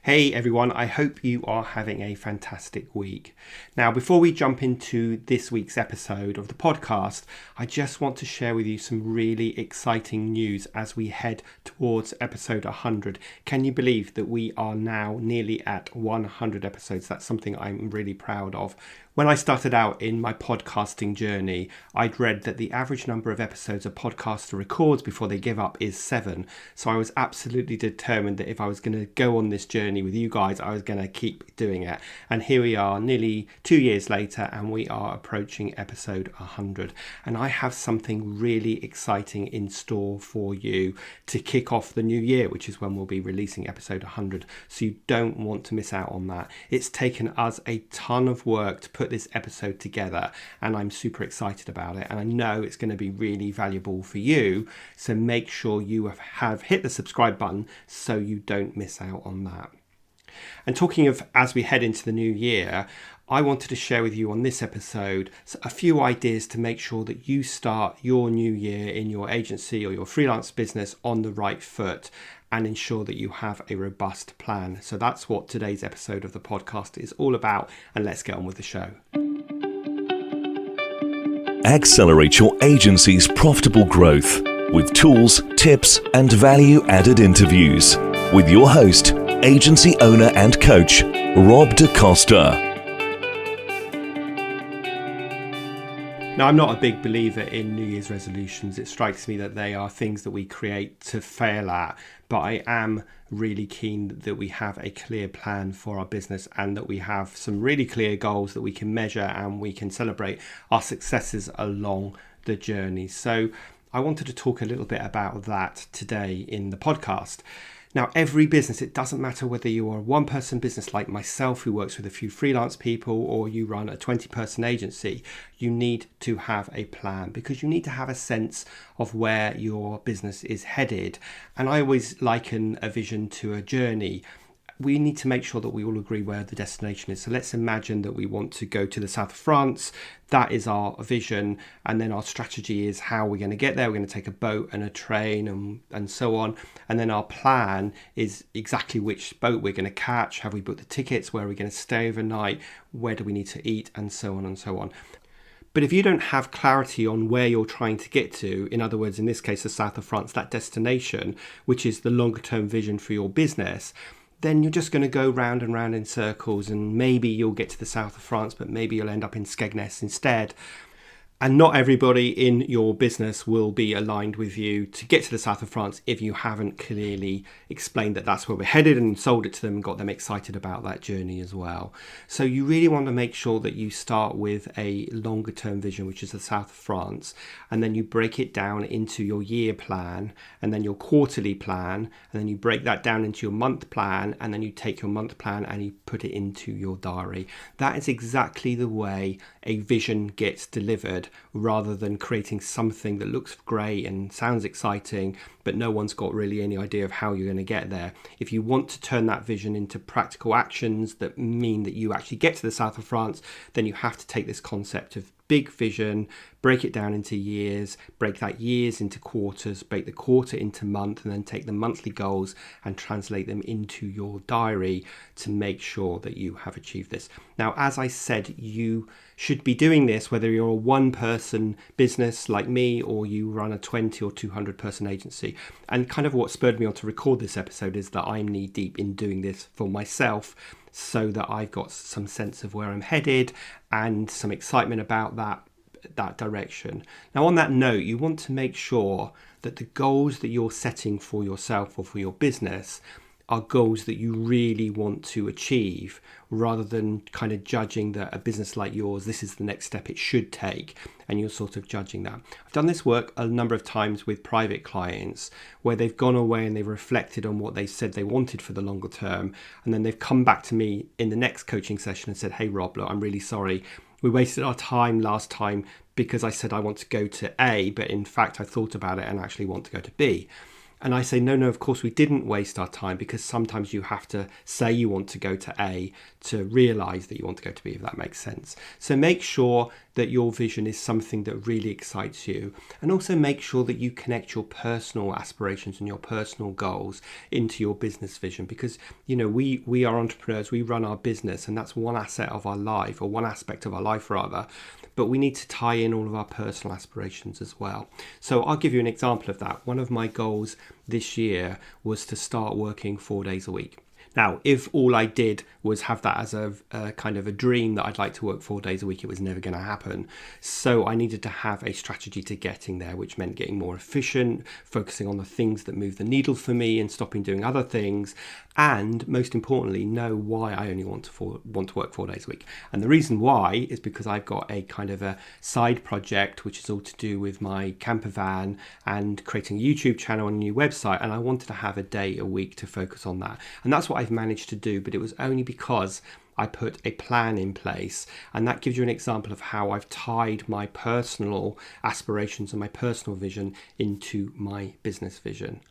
Hey everyone, I hope you are having a fantastic week. Now, before we jump into this week's episode of the podcast, I just want to share with you some really exciting news as we head towards episode 100. Can you believe that we are now nearly at 100 episodes? That's something I'm really proud of. When I started out in my podcasting journey, I'd read that the average number of episodes a podcaster records before they give up is 7. So I was absolutely determined that if I was going to go on this journey with you guys, I was going to keep doing it. And here we are nearly 2 years later, and we are approaching episode 100. And I have something really exciting in store for you to kick off the new year, which is when we'll be releasing episode 100. So you don't want to miss out on that. It's taken us a ton of work to put this episode together, and I'm super excited about it, and I know it's going to be really valuable for you. So make sure you have hit the subscribe button so you don't miss out on that. And talking of as we head into the new year, I wanted to share with you on this episode a few ideas to make sure that you start your new year in your agency or your freelance business on the right foot and ensure that you have a robust plan. So that's what today's episode of the podcast is all about, and let's get on with the show. Accelerate your agency's profitable growth with tools, tips, and value-added interviews with your host, agency owner and coach, Rob DaCosta. Now, I'm not a big believer in New Year's resolutions. It strikes me that they are things that we create to fail at, but I am really keen that we have a clear plan for our business and that we have some really clear goals that we can measure and we can celebrate our successes along the journey. So I wanted to talk a little bit about that today in the podcast. Now, every business, it doesn't matter whether you are a one-person business like myself who works with a few freelance people or you run a 20-person agency, you need to have a plan because you need to have a sense of where your business is headed. And I always liken a vision to a journey. We need to make sure that we all agree where the destination is. So let's imagine that we want to go to the south of France. That is our vision. And then our strategy is how we're going to get there. We're going to take a boat and a train and so on. And then our plan is exactly which boat we're going to catch. Have we booked the tickets? Where are we going to stay overnight? Where do we need to eat? And so on and so on. But if you don't have clarity on where you're trying to get to, in other words, in this case, the south of France, that destination, which is the longer term vision for your business, then you're just going to go round and round in circles, and maybe you'll get to the south of France, but maybe you'll end up in Skegness instead. And not everybody in your business will be aligned with you to get to the south of France if you haven't clearly explained that that's where we're headed and sold it to them and got them excited about that journey as well. So you really want to make sure that you start with a longer term vision, which is the south of France, and then you break it down into your year plan and then your quarterly plan, and then you break that down into your month plan, and then you take your month plan and you put it into your diary. That is exactly the way a vision gets delivered, rather than creating something that looks great and sounds exciting, but no one's got really any idea of how you're going to get there. If you want to turn that vision into practical actions that mean that you actually get to the south of France, then you have to take this concept of big vision, break it down into years, break that years into quarters, break the quarter into month, and then take the monthly goals and translate them into your diary to make sure that you have achieved this. Now, as I said, you should be doing this whether you're a one-person business like me or you run a 20 or 200-person agency. And kind of what spurred me on to record this episode is that I'm knee-deep in doing this for myself, so that I've got some sense of where I'm headed and some excitement about that direction. Now, on that note, you want to make sure that the goals that you're setting for yourself or for your business are goals that you really want to achieve, rather than kind of judging that a business like yours, this is the next step it should take, and you're sort of judging that. I've done this work a number of times with private clients where they've gone away and they've reflected on what they said they wanted for the longer term, and then they've come back to me in the next coaching session and said, hey Rob, look, I'm really sorry. We wasted our time last time because I said I want to go to A, but in fact I thought about it and actually want to go to B. And I say, no, of course we didn't waste our time, because sometimes you have to say you want to go to A to realise that you want to go to B, if that makes sense. So make sure that your vision is something that really excites you. And also make sure that you connect your personal aspirations and your personal goals into your business vision, because we are entrepreneurs, we run our business, and that's one asset of our life, or one aspect of our life rather, but we need to tie in all of our personal aspirations as well. So I'll give you an example of that. One of my goals this year was to start working 4 days a week. Now, if all I did was have that as a kind of a dream that I'd like to work 4 days a week, it was never going to happen. So I needed to have a strategy to getting there, which meant getting more efficient, focusing on the things that move the needle for me and stopping doing other things. And most importantly, know why I only want to work 4 days a week. And the reason why is because I've got a kind of a side project, which is all to do with my camper van and creating a YouTube channel and a new website. And I wanted to have a day a week to focus on that. And that's what I've managed to do, but it was only because I put a plan in place. And that gives you an example of how I've tied my personal aspirations and my personal vision into my business vision.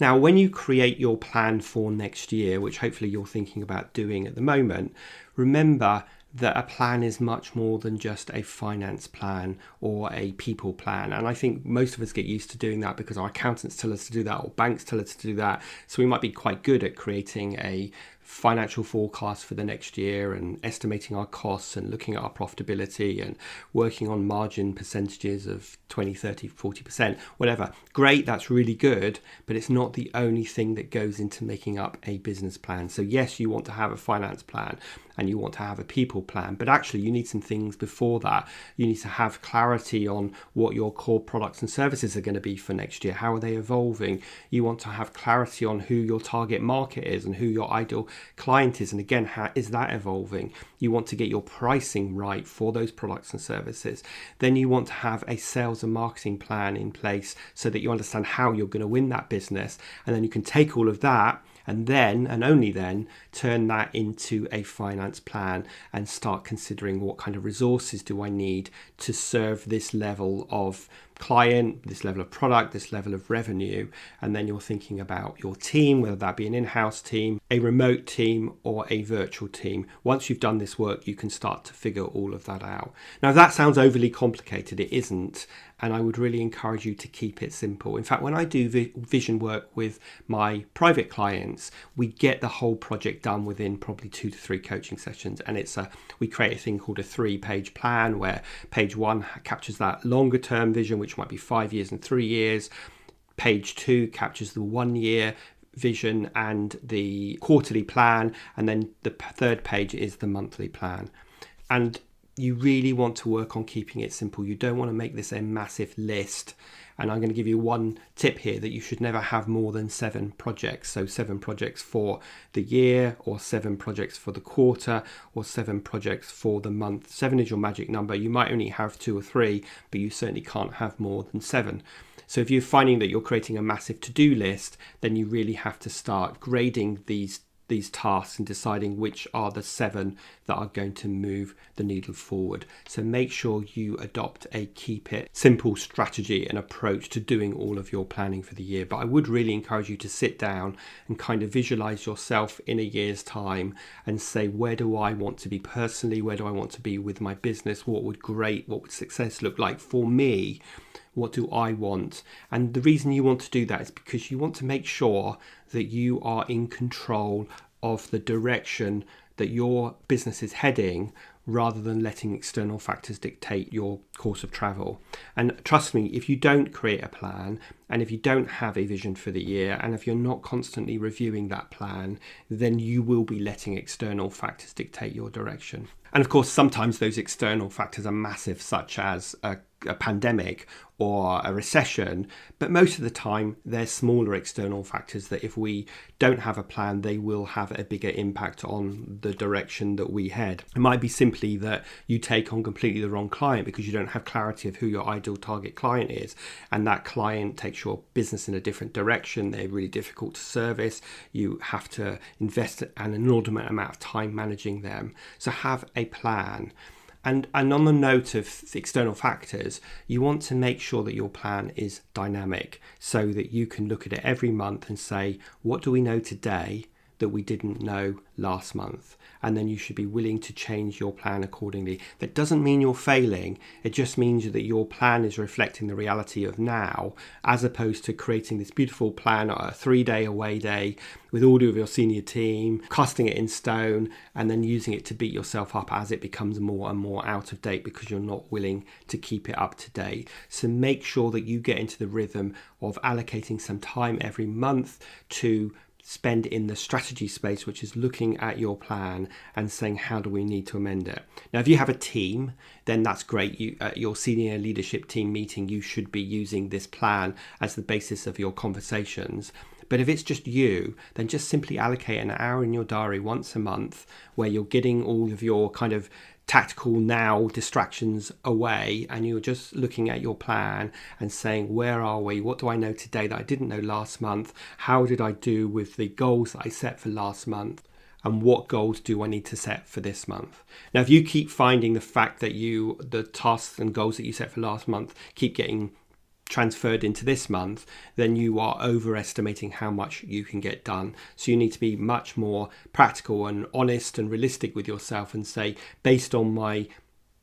Now, when you create your plan for next year, which hopefully you're thinking about doing at the moment, remember that a plan is much more than just a finance plan or a people plan. And I think most of us get used to doing that because our accountants tell us to do that, or banks tell us to do that. So we might be quite good at creating a financial forecast for the next year and estimating our costs and looking at our profitability and working on margin percentages of 20, 30, 40%, whatever. Great, that's really good, but it's not the only thing that goes into making up a business plan. So yes, you want to have a finance plan and you want to have a people plan, but actually you need some things before that. You need to have clarity on what your core products and services are going to be for next year. How are they evolving? You want to have clarity on who your target market is and who your ideal client is, and again, how is that evolving? You want to get your pricing right for those products and services. Then you want to have a sales and marketing plan in place so that you understand how you're going to win that business, and then you can take all of that and then, and only then, turn that into a finance plan and start considering what kind of resources do I need to serve this level of client, this level of product, this level of revenue. And then you're thinking about your team, whether that be an in-house team, a remote team, or a virtual team. Once you've done this work, you can start to figure all of that out. Now, if that sounds overly complicated, it isn't. And I would really encourage you to keep it simple. In fact, when I do vision work with my private clients, we get the whole project done within probably 2 to 3 coaching sessions. And we create a thing called a 3-page plan, where page 1 captures that longer term vision, which might be 5 years and 3 years. Page 2 captures the 1 year vision and the quarterly plan. And then the third page is the monthly plan. And you really want to work on keeping it simple. You don't want to make this a massive list. And I'm going to give you one tip here, that you should never have more than 7 projects. So 7 projects for the year, or 7 projects for the quarter, or 7 projects for the month. 7 is your magic number. You might only have 2 or 3, but you certainly can't have more than 7. So if you're finding that you're creating a massive to-do list, then you really have to start grading these tasks and deciding which are the 7 that are going to move the needle forward. So make sure you adopt a keep it simple strategy and approach to doing all of your planning for the year. But I would really encourage you to sit down and kind of visualize yourself in a year's time and say, where do I want to be personally? Where do I want to be with my business? What would success look like for me? What do I want? And the reason you want to do that is because you want to make sure that you are in control of the direction that your business is heading, rather than letting external factors dictate your course of travel. And trust me, if you don't create a plan, and if you don't have a vision for the year, and if you're not constantly reviewing that plan, then you will be letting external factors dictate your direction. And of course, sometimes those external factors are massive, such as a pandemic or a recession, but most of the time they're smaller external factors that if we don't have a plan, they will have a bigger impact on the direction that we head. It might be simply that you take on completely the wrong client because you don't have clarity of who your ideal target client is, and that client takes your business in a different direction. They're really difficult to service. You have to invest an inordinate amount of time managing them. So have a plan. And on the note of external factors, you want to make sure that your plan is dynamic, so that you can look at it every month and say, what do we know today that we didn't know last month. And then you should be willing to change your plan accordingly. That doesn't mean you're failing. It just means that your plan is reflecting the reality of now, as opposed to creating this beautiful plan, a 3-day away day with all of your senior team, casting it in stone, and then using it to beat yourself up as it becomes more and more out of date because you're not willing to keep it up to date. So make sure that you get into the rhythm of allocating some time every month to spend in the strategy space, which is looking at your plan and saying, how do we need to amend it? Now, if you have a team, then that's great. At your senior leadership team meeting, you should be using this plan as the basis of your conversations. But if it's just you, then just simply allocate an hour in your diary once a month where you're getting all of your kind of tactical now distractions away, and you're just looking at your plan and saying, where are we? What do I know today that I didn't know last month? How did I do with the goals that I set for last month? And what goals do I need to set for this month? Now, if you keep finding the fact that the tasks and goals that you set for last month keep getting transferred into this month, then you are overestimating how much you can get done. So you need to be much more practical and honest and realistic with yourself and say, based on my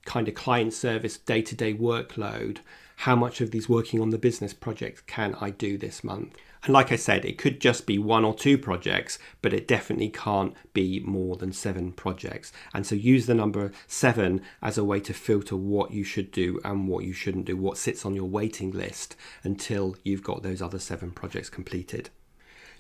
kind of client service day-to-day workload, how much of these working on the business projects can I do this month? And like I said, it could just be 1 or 2 projects, but it definitely can't be more than 7 projects. And so use the number 7 as a way to filter what you should do and what you shouldn't do, what sits on your waiting list until you've got those other 7 projects completed.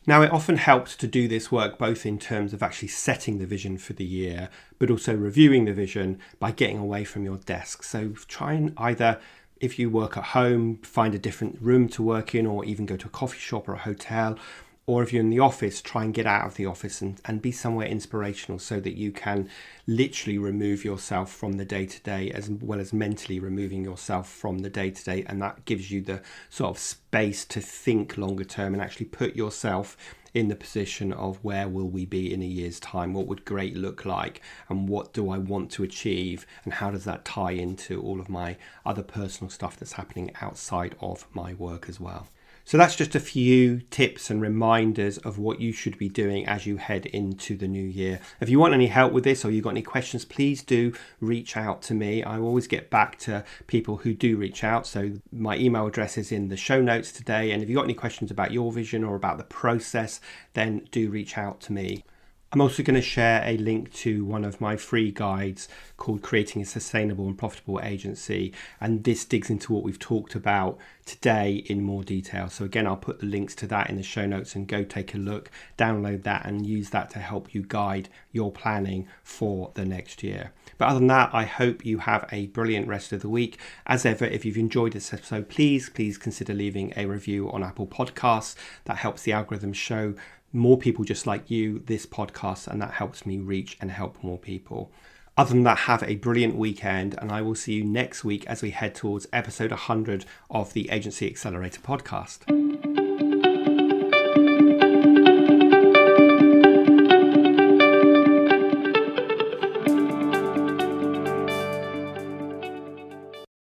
Now, it often helps to do this work both in terms of actually setting the vision for the year, but also reviewing the vision by getting away from your desk. So try and either, if you work at home, find a different room to work in, or even go to a coffee shop or a hotel. Or if you're in the office, try and get out of the office and be somewhere inspirational so that you can literally remove yourself from the day-to-day as well as mentally removing yourself from the day-to-day. And that gives you the sort of space to think longer term and actually put yourself in the position of where will we be in a year's time? What would great look like? And what do I want to achieve? And how does that tie into all of my other personal stuff that's happening outside of my work as well? So that's just a few tips and reminders of what you should be doing as you head into the new year. If you want any help with this or you've got any questions, please do reach out to me. I always get back to people who do reach out. So my email address is in the show notes today. And if you've got any questions about your vision or about the process, then do reach out to me. I'm also going to share a link to one of my free guides called Creating a Sustainable and Profitable Agency. And this digs into what we've talked about today in more detail. So again, I'll put the links to that in the show notes and go take a look, download that and use that to help you guide your planning for the next year. But other than that, I hope you have a brilliant rest of the week. As ever, if you've enjoyed this episode, please consider leaving a review on Apple Podcasts. That helps the algorithm show more people just like you this podcast, and that helps me reach and help more people. Other than that, have a brilliant weekend, and I will see you next week as we head towards episode 100 of the Agency Accelerator Podcast.